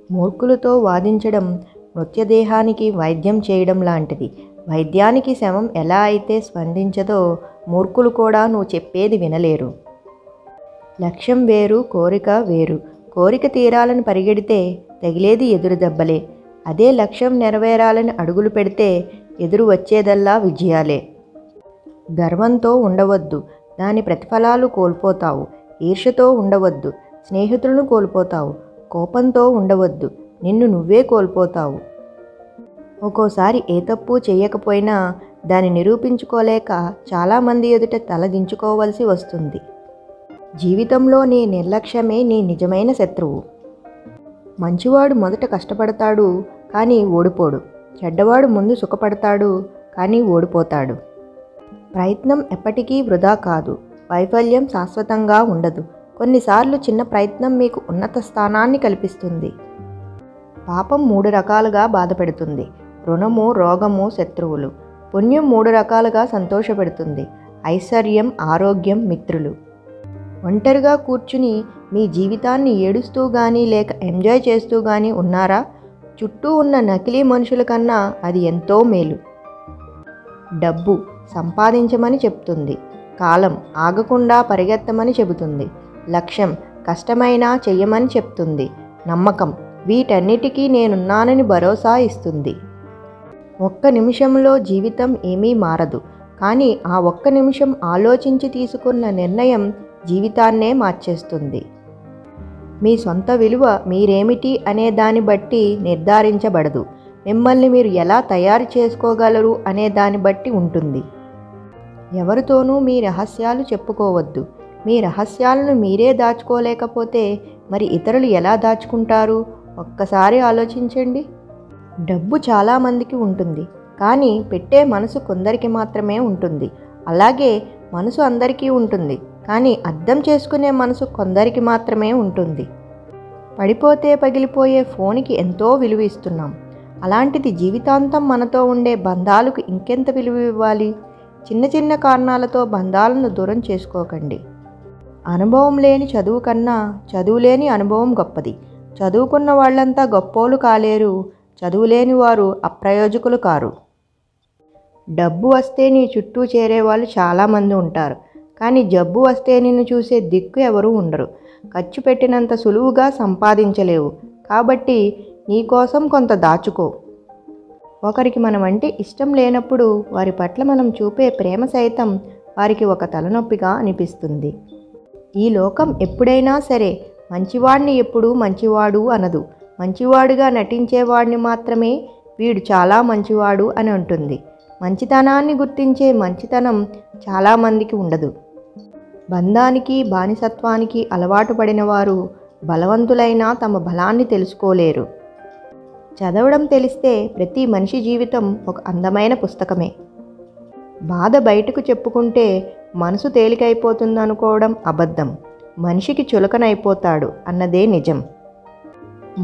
మూర్ఖులతో వాదించడం మృత్యదేహానికి వైద్యం చేయడం లాంటిది. వైద్యానికి శవం ఎలా అయితే స్పందించదో మూర్ఖులు కూడా నువ్వు చెప్పేది వినలేరు. లక్ష్యం వేరు, కోరిక వేరు. కోరిక తీరాలని పరిగెడితే తగిలేది ఎదురు దెబ్బలే. అదే లక్ష్యం నెరవేరాలని అడుగులు పెడితే ఎదురు వచ్చేదల్లా విజయాలే. గర్వంతో ఉండవద్దు, దాని ప్రతిఫలాలు కోల్పోతావు. ఈర్ష్యతో ఉండవద్దు, స్నేహితులను కోల్పోతావు. కోపంతో ఉండవద్దు, నిన్ను నువ్వే కోల్పోతావు. ఒక్కోసారి ఏ తప్పు చేయకపోయినా దాన్ని నిరూపించుకోలేక చాలామంది ఎదుట తలదించుకోవలసి వస్తుంది. జీవితంలో నీ నిర్లక్ష్యమే నీ నిజమైన శత్రువు. మంచివాడు మొదట కష్టపడతాడు కానీ ఓడిపోడు. చెడ్డవాడు ముందు సుఖపడతాడు కానీ ఓడిపోతాడు. ప్రయత్నం ఎప్పటికీ వృధా కాదు. వైఫల్యం శాశ్వతంగా ఉండదు. కొన్నిసార్లు చిన్న ప్రయత్నం మీకు ఉన్నత స్థానాన్ని కల్పిస్తుంది. పాపం 3 రకాలుగా బాధపెడుతుంది. రుణము, రోగము, శత్రువులు. పుణ్యం 3 రకాలుగా సంతోషపెడుతుంది. ఐశ్వర్యం, ఆరోగ్యం, మిత్రులు. ఒంటరిగా కూర్చుని మీ జీవితాన్ని ఏడుస్తూ కానీ లేక ఎంజాయ్ చేస్తూ కానీ ఉన్నారా? చుట్టూ ఉన్న నకిలీ మనుషుల కన్నా అది ఎంతో మేలు. డబ్బు సంపాదించమని చెప్తుంది. కాలం ఆగకుండా పరిగెత్తమని చెబుతుంది. లక్ష్యం కష్టమైనా చెయ్యమని చెప్తుంది. నమ్మకం వీటన్నిటికీ నేనున్నానని భరోసా ఇస్తుంది. ఒక్క నిమిషంలో జీవితం ఏమీ మారదు, కానీ ఆ ఒక్క నిమిషం ఆలోచించి తీసుకున్న నిర్ణయం జీవితాన్నే మార్చేస్తుంది. మీ సొంత విలువ మీరేమిటి అనే దాన్ని బట్టి నిర్ధారించబడదు. మిమ్మల్ని మీరు ఎలా తయారు చేసుకోగలరు అనే దాన్ని బట్టి ఉంటుంది. ఎవరితోనూ మీ రహస్యాలు చెప్పుకోవద్దు. మీ రహస్యాలను మీరే దాచుకోలేకపోతే మరి ఇతరులు ఎలా దాచుకుంటారు? ఒక్కసారి ఆలోచించండి. డబ్బు చాలామందికి ఉంటుంది, కానీ పెట్టే మనసు కొందరికి మాత్రమే ఉంటుంది. అలాగే మనసు అందరికీ ఉంటుంది, కానీ అర్థం చేసుకునే మనసు కొందరికి మాత్రమే ఉంటుంది. పడిపోతే పగిలిపోయే ఫోన్కి ఎంతో విలువ ఇస్తున్నాం. అలాంటిది జీవితాంతం మనతో ఉండే బంధాలకు ఇంకెంత విలువ ఇవ్వాలి? చిన్న చిన్న కారణాలతో బంధాలను దూరం చేసుకోకండి. అనుభవం లేని చదువు కన్నా చదువులేని అనుభవం గొప్పది. చదువుకున్న వాళ్ళంతా గొప్పోలు కాలేరు, చదువులేని వారు అప్రయోజకులు కారు. డబ్బు వస్తే నీ చుట్టూ చేరేవాళ్ళు చాలామంది ఉంటారు, కానీ జబ్బు వస్తే నిన్ను చూసే దిక్కు ఎవరూ ఉండరు. ఖర్చు పెట్టినంత సులువుగా సంపాదించలేవు, కాబట్టి నీకోసం కొంత దాచుకో. ఒకరికి మనమంటే ఇష్టం లేనప్పుడు వారి పట్ల మనం చూపే ప్రేమ సైతం వారికి ఒక తలనొప్పిగా అనిపిస్తుంది. ఈ లోకం ఎప్పుడైనా సరే మంచివాడిని ఎప్పుడూ మంచివాడు అనదు. మంచివాడుగా నటించేవాడిని మాత్రమే వీడు చాలా మంచివాడు అని అంటుంది. మంచితనాన్ని గుర్తించే మంచితనం చాలామందికి ఉండదు. బంధానికి, బానిసత్వానికి అలవాటు పడిన వారు బలవంతులైనా తమ బలాన్ని తెలుసుకోలేరు. చదవడం తెలిస్తే ప్రతి మనిషి జీవితం ఒక అందమైన పుస్తకమే. బాధ బయటకు చెప్పుకుంటే మనసు తేలికైపోతుందనుకోవడం అబద్ధం. మనిషికి చులకనైపోతాడు అన్నదే నిజం.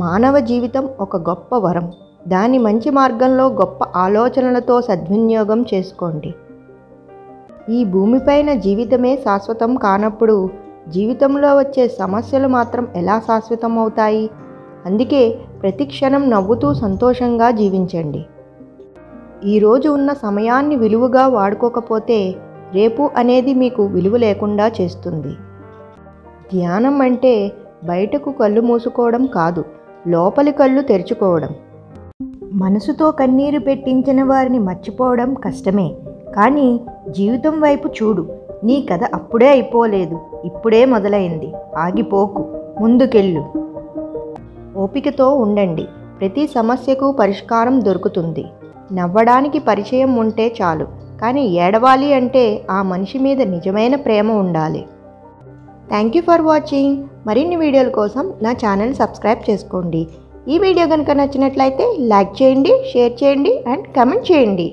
మానవ జీవితం ఒక గొప్ప వరం. దాని మంచి మార్గంలో గొప్ప ఆలోచనలతో సద్వినియోగం చేసుకోండి. ఈ భూమిపైన జీవితమే శాశ్వతం కానప్పుడు జీవితంలో వచ్చే సమస్యలు మాత్రం ఎలా శాశ్వతం అవుతాయి? అందుకే ప్రతి క్షణం నవ్వుతూ సంతోషంగా జీవించండి. ఈరోజు ఉన్న సమయాన్ని విలువగా వాడుకోకపోతే రేపు అనేది మీకు విలువ లేకుండా చేస్తుంది. ధ్యానం అంటే బయటకు కళ్ళు మూసుకోవడం కాదు, లోపలి కళ్ళు తెరుచుకోవడం. మనసుతో కన్నీరు పెట్టించిన వారిని మర్చిపోవడం కష్టమే, కానీ జీవితం వైపు చూడు. నీ కథ అప్పుడే అయిపోలేదు, ఇప్పుడే మొదలైంది. ఆగిపోకు, ముందుకెళ్ళు. ఓపికతో ఉండండి. ప్రతి సమస్యకు పరిష్కారం దొరుకుతుంది. నవ్వడానికి పరిచయం ఉంటే చాలు, కానీ ఏడవాలి అంటే ఆ మనిషి మీద నిజమైన ప్రేమ ఉండాలి. Thank you for watching. మరిన్ని వీడియోల కోసం నా ఛానల్ సబ్స్క్రైబ్ చేసుకోండి. ఈ వీడియో కనుక నచ్చినట్లయితే లైక్ చేయండి, షేర్ చేయండి అండ్ కామెంట్ చేయండి.